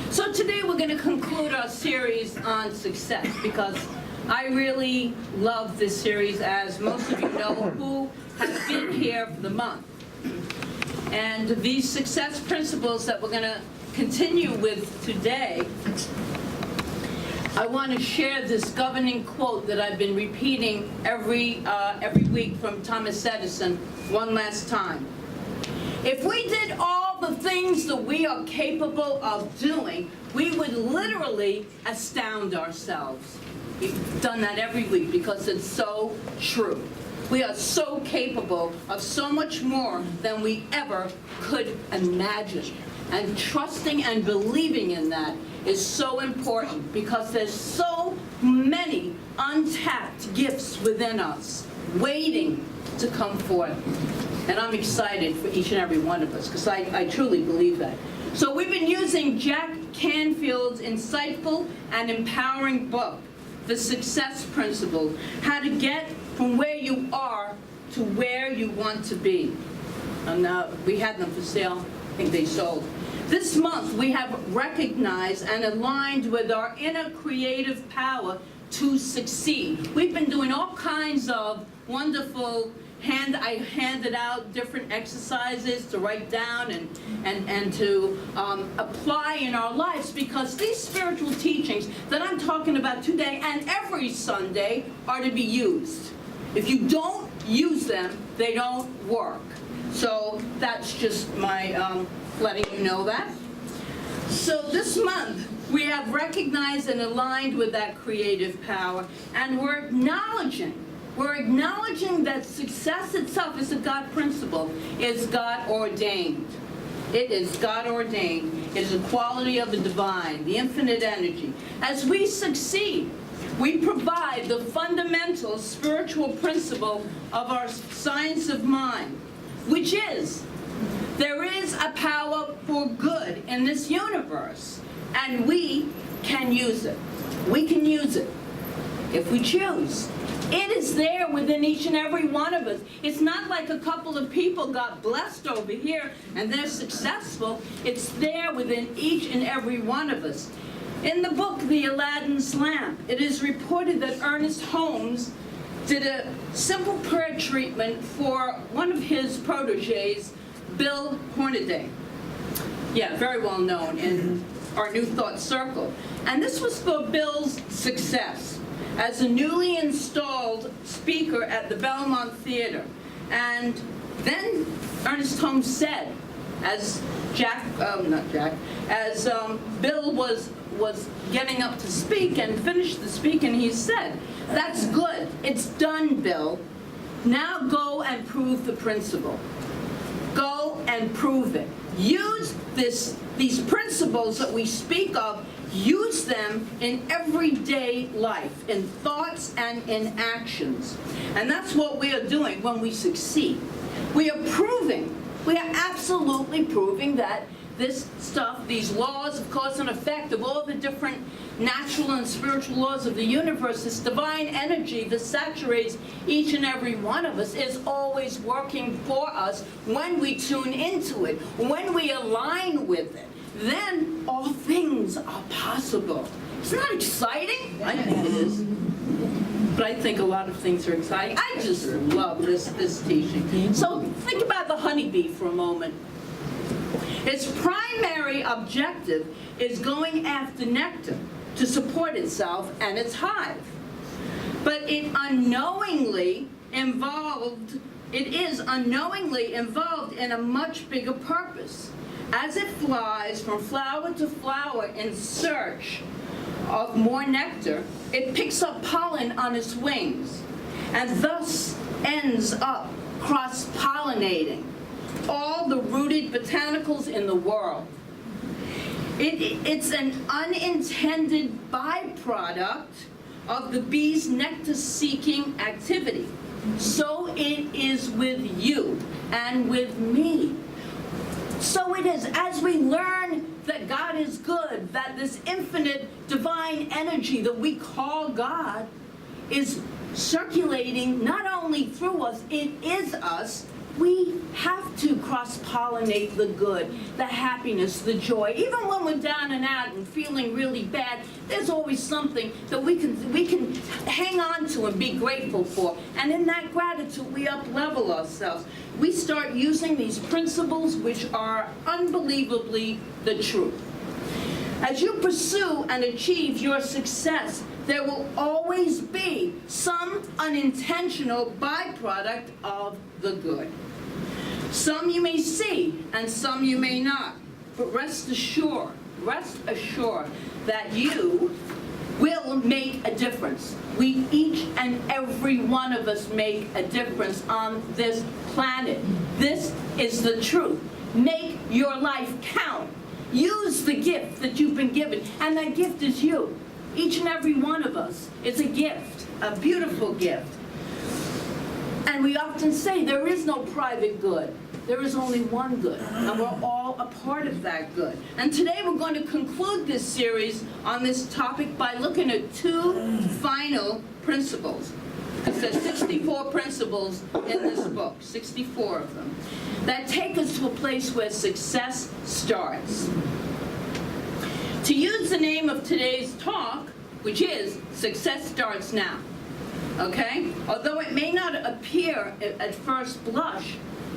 So today we're going to conclude our series on success because I really love this series, as most of you know who have been here for the month. And these success principles that we're going to continue with today, I want to share this governing quote that I've been repeating every week from Thomas Edison one last time. If we did all the things that we are capable of doing, we would literally astound ourselves. We've done that every week because it's so true. We are so capable of so much more than we ever could imagine. And trusting and believing in that is so important because there's so many untapped gifts within us waiting to come forth. And I'm excited for each and every one of us because I truly believe that. So we've been using Jack Canfield's insightful and empowering book, The Success Principle, how to get from where you are to where you want to be. And we had them for sale. I think they sold. This month we have recognized and aligned with our inner creative power to succeed. We've been doing all kinds of wonderful I handed out different exercises to write down and to apply in our lives, because these spiritual teachings that I'm talking about today and every Sunday are to be used. If you don't use them, they don't work. So that's just my letting you know that. So this month, we have recognized and aligned with that creative power, and we're acknowledging that success itself is a God principle, is God ordained. It is God ordained. It is a quality of the divine, the infinite energy. As we succeed, we provide the fundamental spiritual principle of our science of mind, which is there is a power for good in this universe, and we can use it. We can use it if we choose. It is there within each and every one of us. It's not like a couple of people got blessed over here and they're successful. It's there within each and every one of us. In the book, The Aladdin's Lamp, it is reported that Ernest Holmes did a simple prayer treatment for one of his proteges, Bill Hornaday. Yeah, very well known in our New Thought circle. And this was for Bill's success as a newly installed speaker at the Belmont Theater. And then Ernest Holmes said, as Bill was getting up to speak and finished the speak, and he said, "That's good. It's done, Bill. Now go and prove the principle. Go and prove it. Use these principles that we speak of, use them in everyday life, in thoughts and in actions." And that's what we are doing when we succeed. We are absolutely proving that this stuff, these laws of cause and effect of all the different natural and spiritual laws of the universe, this divine energy that saturates each and every one of us, is always working for us when we tune into it, when we align with it. Then all things are possible. Isn't that exciting? I think it is. But I think a lot of things are exciting. I just love this teaching. So think about the honeybee for a moment. Its primary objective is going after nectar to support itself and its hive. But it is unknowingly involved in a much bigger purpose. As it flies from flower to flower in search of more nectar, it picks up pollen on its wings and thus ends up cross-pollinating all the rooted botanicals in the world. It's an unintended byproduct of the bee's nectar-seeking activity. So it is with you and with me. So it is, as we learn that God is good, that this infinite divine energy that we call God is circulating not only through us, it is us, we have to cross-pollinate the good, the happiness, the joy. Even when we're down and out and feeling really bad, there's always something that we can hang on to and be grateful for. And in that gratitude, we up-level ourselves. We start using these principles, which are unbelievably the truth. As you pursue and achieve your success, there will always be some unintentional byproduct of the good. Some you may see, and some you may not. But rest assured that you will make a difference. We, each and every one of us, make a difference on this planet. This is the truth. Make your life count. Use the gift that you've been given, and that gift is you. Each and every one of us is a gift, a beautiful gift. And we often say there is no private good. There is only one good, and we're all a part of that good. And today we're going to conclude this series on this topic by looking at two final principles. There's 64 principles in this book, 64 of them, that take us to a place where success starts. To use the name of today's talk, which is Success Starts Now, okay? Although it may not appear at first blush,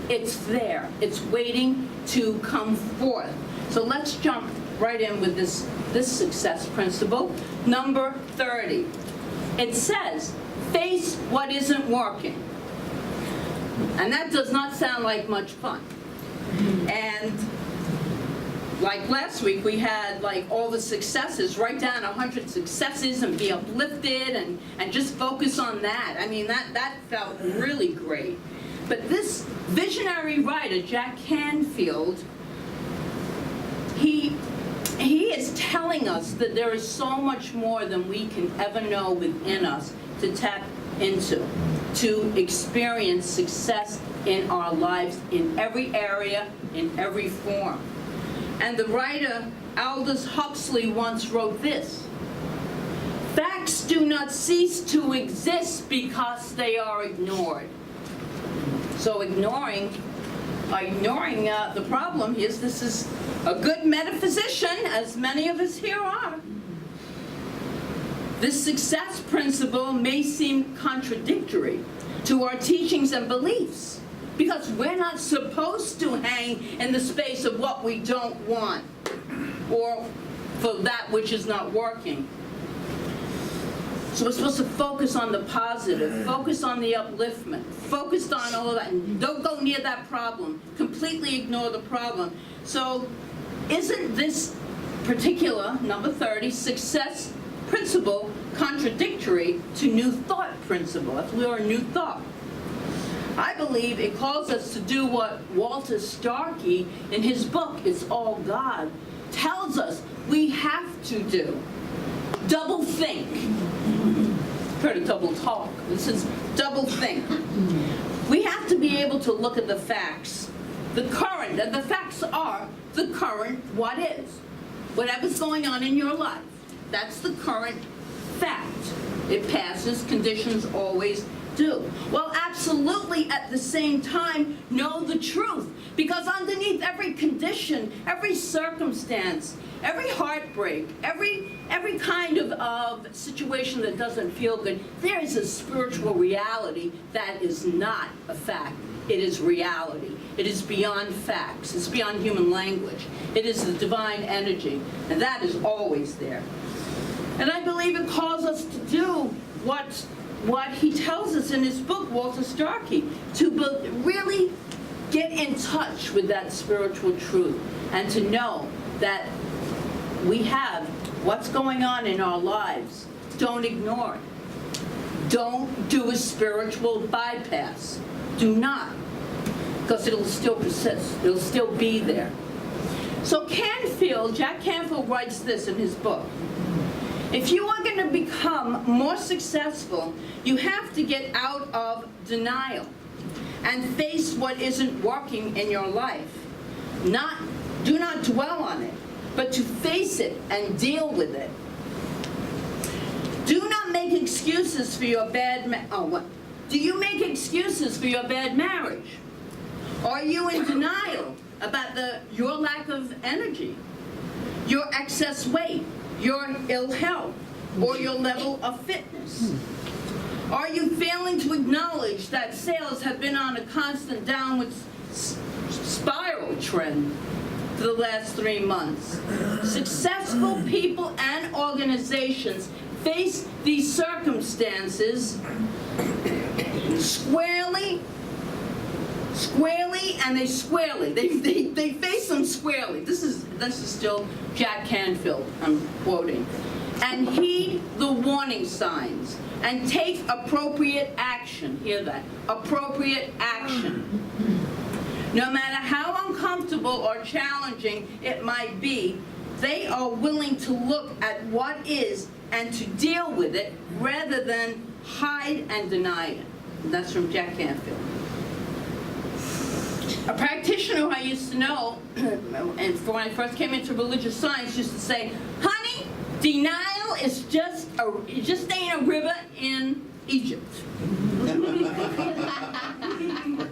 it's there. It's waiting to come forth. So let's jump right in with this success principle. Number 30. It says, face what isn't working. And that does not sound like much fun. And like last week, we had like all the successes, write down 100 successes and be uplifted and just focus on that. I mean, that felt really great. But this visionary writer, Jack Canfield, he is telling us that there is so much more than we can ever know within us to tap into, to experience success in our lives in every area, in every form. And the writer Aldous Huxley once wrote this: facts do not cease to exist because they are ignored. So ignoring the problem is, this is a good metaphysician, as many of us here are. This success principle may seem contradictory to our teachings and beliefs, because we're not supposed to hang in the space of what we don't want, or for that which is not working. So we're supposed to focus on the positive, focus on the upliftment, focus on all of that, and don't go near that problem. Completely ignore the problem. So isn't this particular, number 30, success principle contradictory to New Thought principle? If we are a New Thought, I believe it calls us to do what Walter Starkey, in his book, It's All God, tells us we have to do. Double think. Heard of double talk. This is double think. We have to be able to look at the facts. The current, and the facts are the current what is. Whatever's going on in your life, that's the current fact. It passes, conditions always do. Well, absolutely at the same time, know the truth. Because underneath every condition, every circumstance, every heartbreak, every kind of situation that doesn't feel good, there is a spiritual reality that is not a fact. It is reality. It is beyond facts. It's beyond human language. It is the divine energy, and that is always there. And I believe it calls us to do what he tells us in his book, Walter Starkey, to really get in touch with that spiritual truth and to know that we have what's going on in our lives. Don't ignore it. Don't do a spiritual bypass. Do not, because it'll still persist. It'll still be there. So Jack Canfield writes this in his book: if you are going to become more successful, you have to get out of denial and face what isn't working in your life. Do not dwell on it, but to face it and deal with it. Do not make excuses for your bad do you make excuses for your bad marriage? Are you in denial about your lack of energy, your excess weight, your ill health, or your level of fitness? Are you failing to acknowledge that sales have been on a constant downward spiral trend for the last 3 months? Successful people and organizations face these circumstances squarely, and they squarely. They face them squarely. This is still Jack Canfield, I'm quoting. And heed the warning signs and take appropriate action. Hear that? Appropriate action. No matter how uncomfortable or challenging it might be, they are willing to look at what is and to deal with it rather than hide and deny it. And that's from Jack Canfield. A practitioner who I used to know, and when I first came into religious science, used to say, honey, denial is it just ain't a river in Egypt.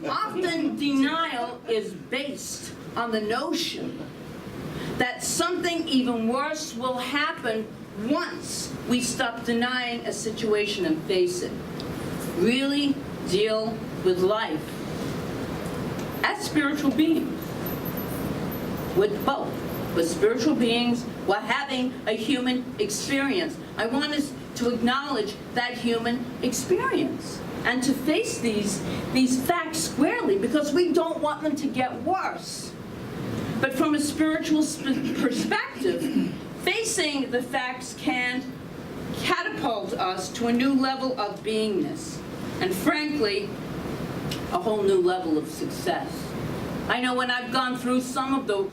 Often denial is based on the notion that something even worse will happen once we stop denying a situation and face it. Really deal with life as spiritual beings. With both. With spiritual beings, while having a human experience. I want us to acknowledge that human experience and to face these facts squarely, because we don't want them to get worse. But from a spiritual perspective, facing the facts can catapult us to a new level of beingness, and frankly, a whole new level of success. I know when I've gone through some of the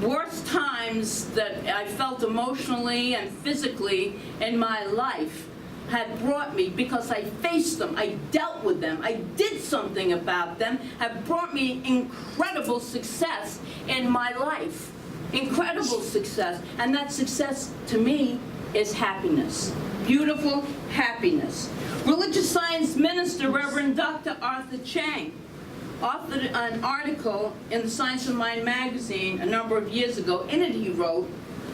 worst times that I felt emotionally and physically in my life had brought me, because I faced them, I dealt with them, I did something about them, have brought me incredible success in my life. Incredible success. And that success, to me, is happiness. Beautiful happiness. Religious science minister, Reverend Dr. Arthur Chang, authored an article in the Science of Mind magazine a number of years ago. In it he wrote,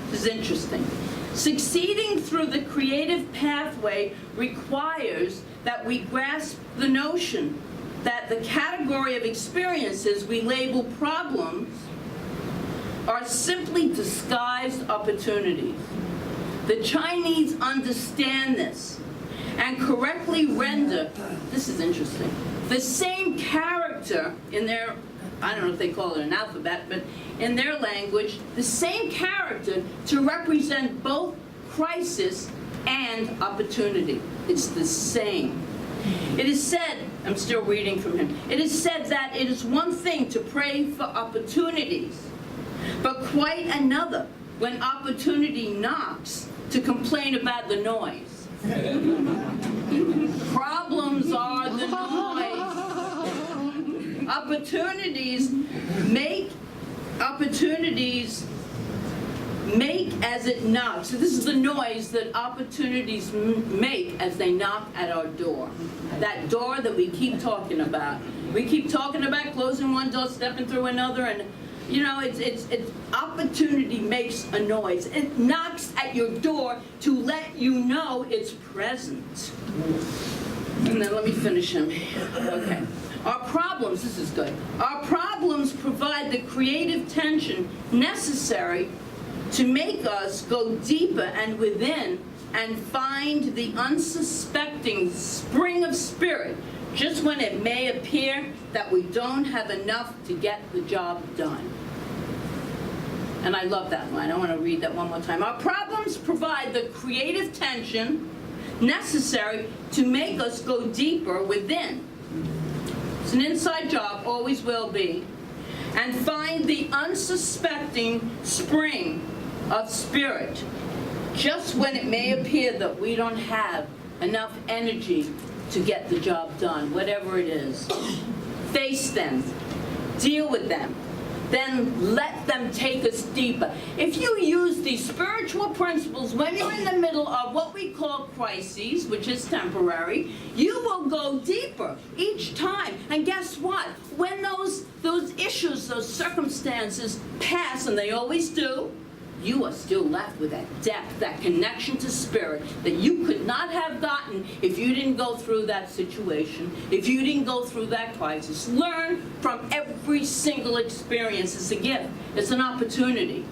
this is interesting, succeeding through the creative pathway requires that we grasp the notion that the category of experiences we label problems are simply disguised opportunities. The Chinese understand this and correctly render, this is interesting, the same character in their, I don't know if they call it an alphabet, but in their language, the same character to represent both crisis and opportunity. It's the same. It is said, I'm still reading from him, it is said that it is one thing to pray for opportunities, but quite another when opportunity knocks to complain about the noise. Problems are the noise. Opportunities make as it knocks. So this is the noise that opportunities make as they knock at our door. That door that we keep talking about. We keep talking about closing one door, stepping through another, and you know, it's opportunity makes a noise. It knocks at your door to let you know it's present. And then let me finish him. Okay. Our problems, this is good. Our problems provide the creative tension necessary to make us go deeper and within and find the unsuspecting spring of spirit just when it may appear that we don't have enough to get the job done. And I love that line. I want to read that one more time. Our problems provide the creative tension necessary to make us go deeper within. It's an inside job, always will be. And find the unsuspecting spring of spirit just when it may appear that we don't have enough energy to get the job done, whatever it is. Face them. Deal with them. then let them take us deeper. If you use these spiritual principles when you're in the middle of what we call crises, which is temporary, you will go deeper each time. And guess what? When those issues, those circumstances pass, and they always do, you are still left with that depth, that connection to spirit that you could not have gotten if you didn't go through that situation, if you didn't go through that crisis. Learn from every single experience. It's a gift. It's an opportunity.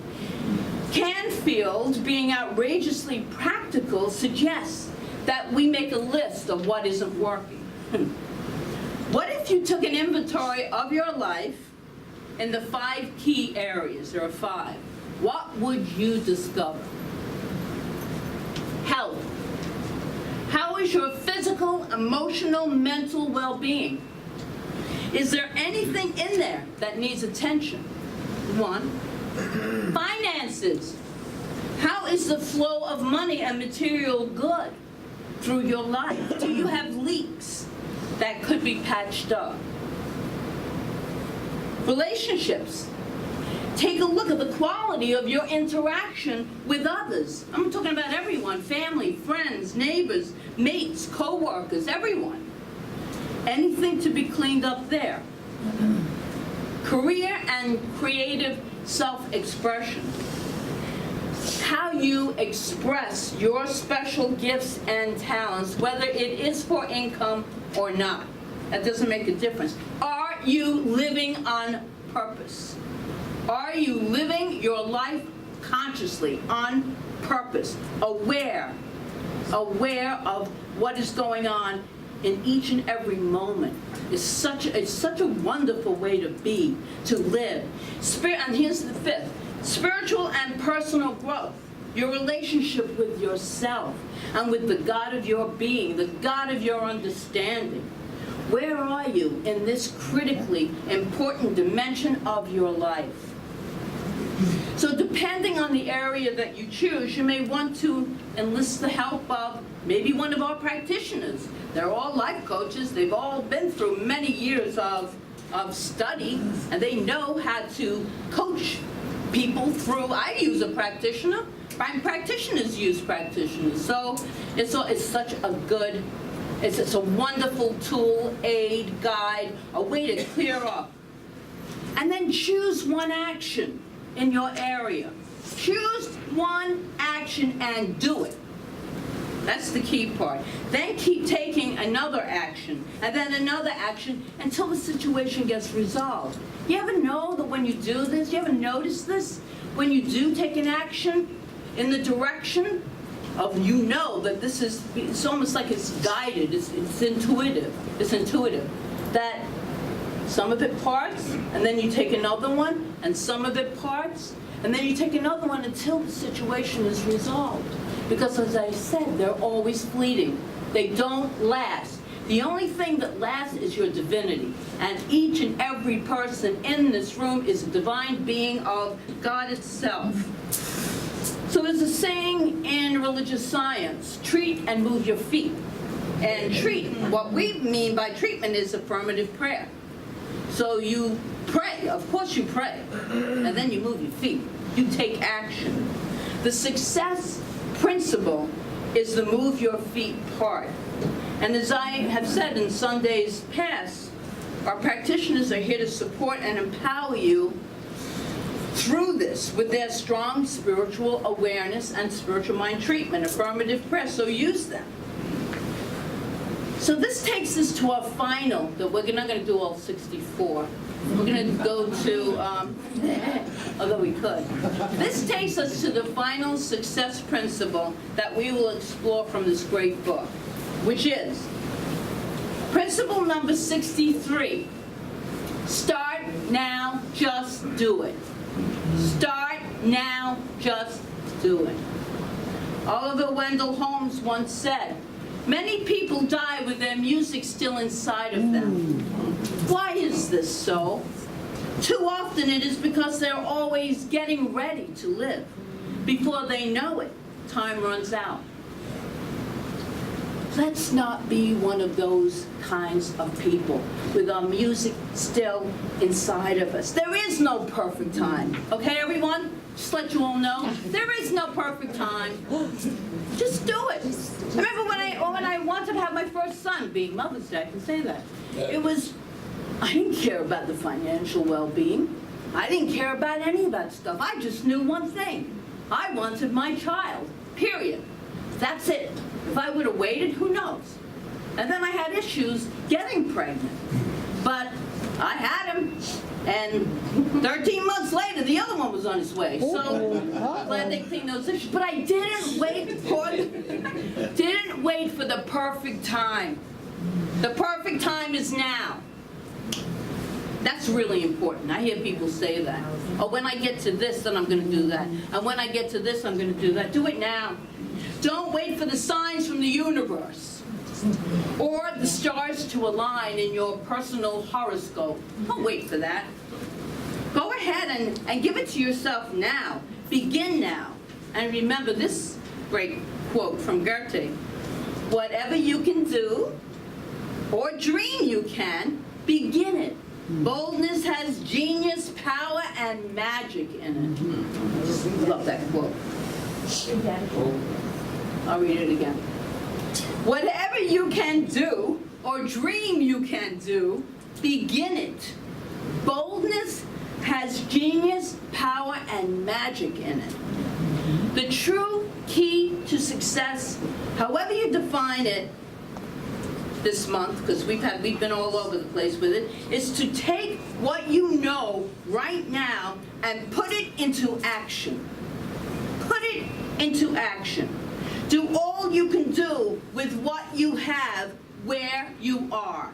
Canfield, being outrageously practical, suggests that we make a list of what isn't working. What if you took an inventory of your life in the 5 key areas? There are 5. What would you discover? Health. How is your physical, emotional, mental well-being? Is there anything in there that needs attention? 1. Finances. How is the flow of money and material good through your life? Do you have leaks that could be patched up? Relationships. Take a look at the quality of your interaction with others. I'm talking about everyone, family, friends, neighbors, mates, co-workers, everyone. Anything to be cleaned up there. Career and creative self-expression. How you express your special gifts and talents, whether it is for income or not. That doesn't make a difference. Are you living on purpose? Are you living your life consciously, on purpose, aware of what is going on in each and every moment? It's such a wonderful way to be, to live. And here's the 5th, spiritual and personal growth. Your relationship with yourself and with the God of your being, the God of your understanding. Where are you in this critically important dimension of your life? So depending on the area that you choose, you may want to enlist the help of maybe one of our practitioners. They're all life coaches. They've all been through many years of study, and they know how to coach people through. I use a practitioner. Practitioners use practitioners. So it's such a good, it's a wonderful tool, aid, guide, a way to clear up. And then choose one action in your area. Choose one action and do it. That's the key part. Then keep taking another action, and then another action until the situation gets resolved. You ever know that when you do this, you ever notice this? When you do take an action in the direction of, you know that this is, it's almost like it's guided, it's intuitive. It's intuitive. That some of it parts, and then you take another one, and some of it parts, and then you take another one until the situation is resolved. Because as I said, they're always fleeting. They don't last. The only thing that lasts is your divinity. And each and every person in this room is a divine being of God itself. So there's a saying in religious science, treat and move your feet. And treat, what we mean by treatment is affirmative prayer. So you pray, of course you pray, and then you move your feet. You take action. The success principle is the move your feet part. And as I have said in Sundays past, our practitioners are here to support and empower you through this with their strong spiritual awareness and spiritual mind treatment, affirmative prayer, so use them. So this takes us to our final, that we're not going to do all 64. We're going to go to, although we could. This takes us to the final success principle that we will explore from this great book, which is principle number 63. Start now, just do it. Start now, just do it. Oliver Wendell Holmes once said, many people die with their music still inside of them. Why is this so? Too often it is because they're always getting ready to live. Before they know it, time runs out. let's not be one of those kinds of people with our music still inside of us. There is no perfect time, okay, everyone? Just let you all know, there is no perfect time. Just do it. I remember when I wanted to have my first son, being Mother's Day, I can say that. It was, I didn't care about the financial well-being. I didn't care about any of that stuff. I just knew one thing. I wanted my child, period. That's it. If I would have waited, who knows? And then I had issues getting pregnant. But I had him, and 13 months later, the other one was on its way. So glad they cleaned those issues. But I didn't wait for the perfect time. The perfect time is now. That's really important. I hear people say that. Oh, when I get to this, then I'm going to do that. And when I get to this, I'm going to do that. Do it now. Don't wait for the signs from the universe or the stars to align in your personal horoscope. Don't wait for that. Go ahead and give it to yourself now. Begin now. And remember this great quote from Goethe. Whatever you can do or dream you can, begin it. Boldness has genius, power, and magic in it. Love that quote. I'll read it again. Whatever you can do or dream you can do, begin it. Boldness has genius, power, and magic in it. The true key to success, however you define it this month, because we've been all over the place with it, is to take what you know right now and put it into action. Put it into action. Do all you can do with what you have where you are.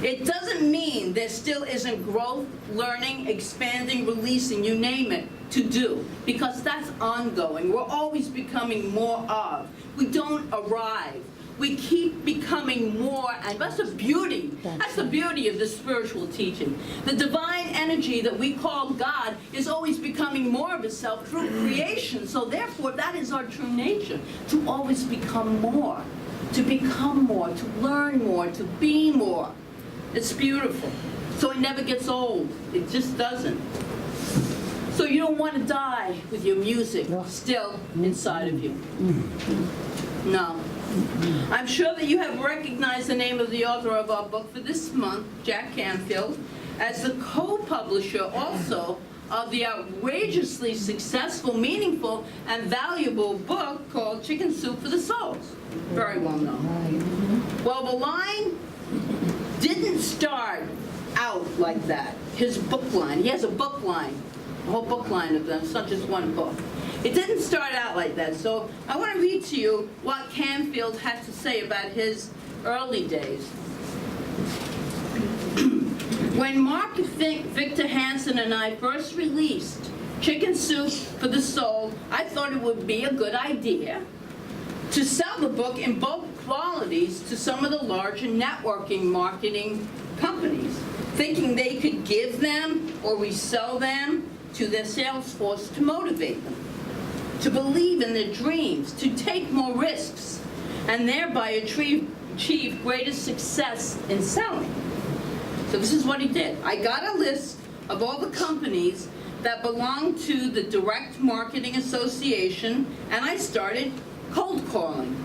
It doesn't mean there still isn't growth, learning, expanding, releasing, you name it, to do, because that's ongoing. We're always becoming more of. We don't arrive. We keep becoming more, and that's the beauty. That's the beauty of the spiritual teaching. The divine energy that we call God is always becoming more of itself through creation. So therefore, that is our true nature, to always become more, to learn more, to be more. It's beautiful. So it never gets old. It just doesn't. So you don't want to die with your music still inside of you. No. I'm sure that you have recognized the name of the author of our book for this month, Jack Canfield, as the co-publisher also of the outrageously successful, meaningful, and valuable book called Chicken Soup for the Soul. Very well known. Well, the line didn't start out like that. His book line, he has a book line, a whole book line of them, it's not just one book. It didn't start out like that, so I want to read to you what Canfield had to say about his early days. When Mark Victor Hansen and I first released Chicken Soup for the Soul, I thought it would be a good idea to sell the book in bulk qualities to some of the larger networking marketing companies, thinking they could give them or resell them to their sales force to motivate them, to believe in their dreams, to take more risks, and thereby achieve greater success in selling. So this is what he did. I got a list of all the companies that belong to the Direct Marketing Association, and I started cold calling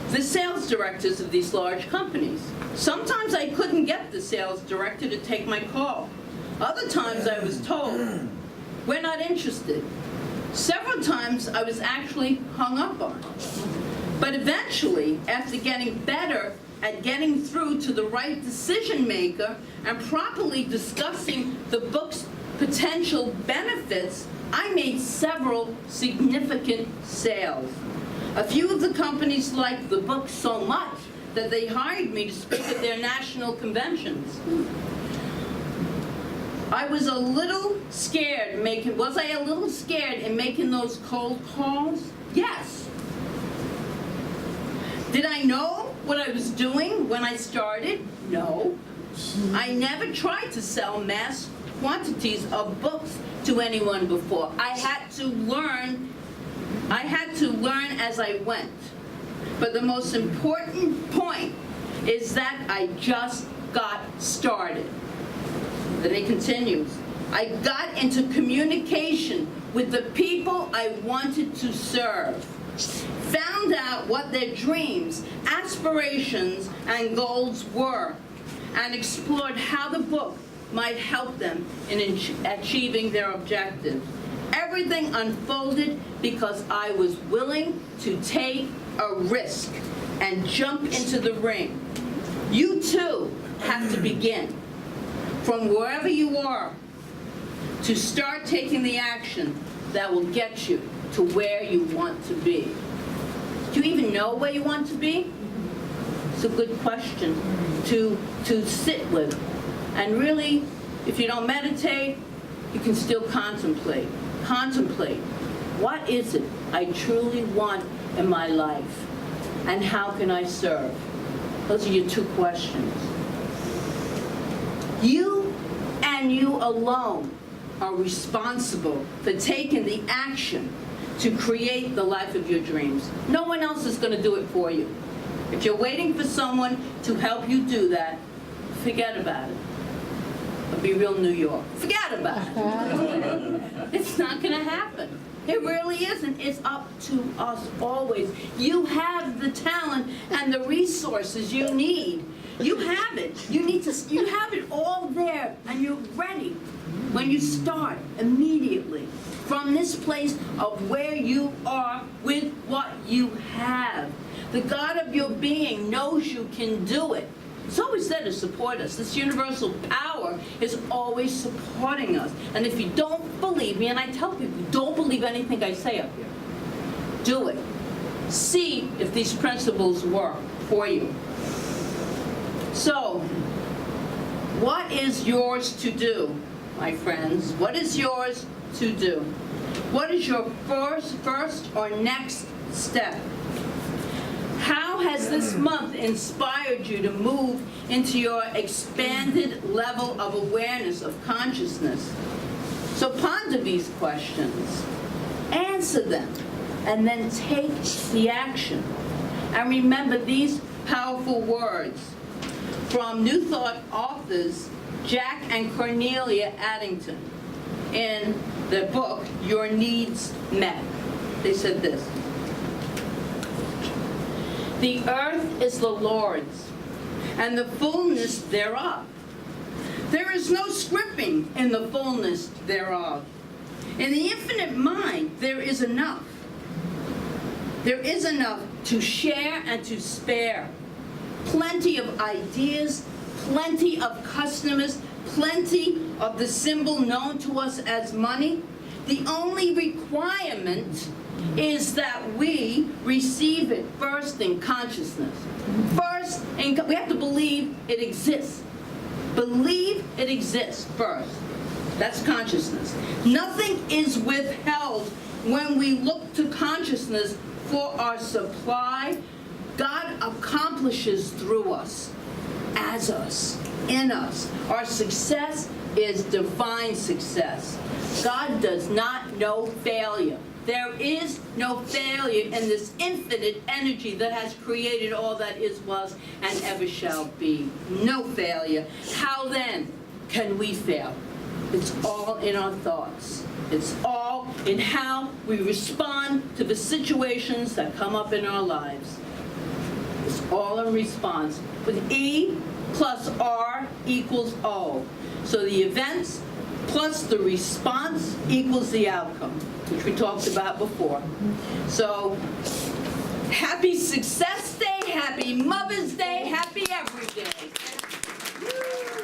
the sales directors of these large companies. Sometimes I couldn't get the sales director to take my call. Other times I was told, we're not interested. Several times I was actually hung up on. But eventually, after getting better at getting through to the right decision maker and properly discussing the book's potential benefits, I made several significant sales. A few of the companies liked the book so much that they hired me to speak at their national conventions. I was a little scared was I a little scared in making those cold calls? Yes. Did I know what I was doing when I started? No. I never tried to sell mass quantities of books to anyone before. I had to learn as I went. But the most important point is that I just got started. Then he continues, I got into communication with the people I wanted to serve, found out what their dreams, aspirations, and goals were, and explored how the book might help them in achieving their objectives. Everything unfolded because I was willing to take a risk and jump into the ring. You too have to begin from wherever you are to start taking the action that will get you to where you want to be. Do you even know where you want to be? It's a good question to sit with. And really, if you don't meditate, you can still contemplate. Contemplate, what is it I truly want in my life? And how can I serve? Those are your two questions. You and you alone are responsible for taking the action to create the life of your dreams. No one else is going to do it for you. If you're waiting for someone to help you do that, forget about it. It'll be real New York. Forget about it. It's not going to happen. It really isn't. It's up to us always. You have the talent and the resources you need. You have it. You have it all there, and you're ready when you start immediately from this place of where you are with what you have. The God of your being knows you can do it. It's always there to support us. This universal power is always supporting us. And if you don't believe me, and I tell people, don't believe anything I say up here, do it. See if these principles work for you. So, what is yours to do, my friends? What is yours to do? What is your first or next step? How has this month inspired you to move into your expanded level of awareness, of consciousness? So ponder these questions, answer them, and then take the action. And remember these powerful words from New Thought authors Jack and Cornelia Addington in their book, Your Needs Met. They said this: the earth is the Lord's, and the fullness thereof. There is no scrimping in the fullness thereof. In the infinite mind, there is enough. There is enough to share and to spare. Plenty of ideas, plenty of customers, plenty of the symbol known to us as money. The only requirement is that we receive it first in consciousness. First, we have to believe it exists. Believe it exists first. That's consciousness. Nothing is withheld when we look to consciousness for our supply. God accomplishes through us, as us, in us. Our success is divine success. God does not know failure. There is no failure in this infinite energy that has created all that is, was, and ever shall be. No failure. How then can we fail? It's all in our thoughts. It's all in how we respond to the situations that come up in our lives. It's all in response. With E plus R equals O. So the events plus the response equals the outcome, which we talked about before. So, happy Success Day, happy Mother's Day, happy every day. Woo!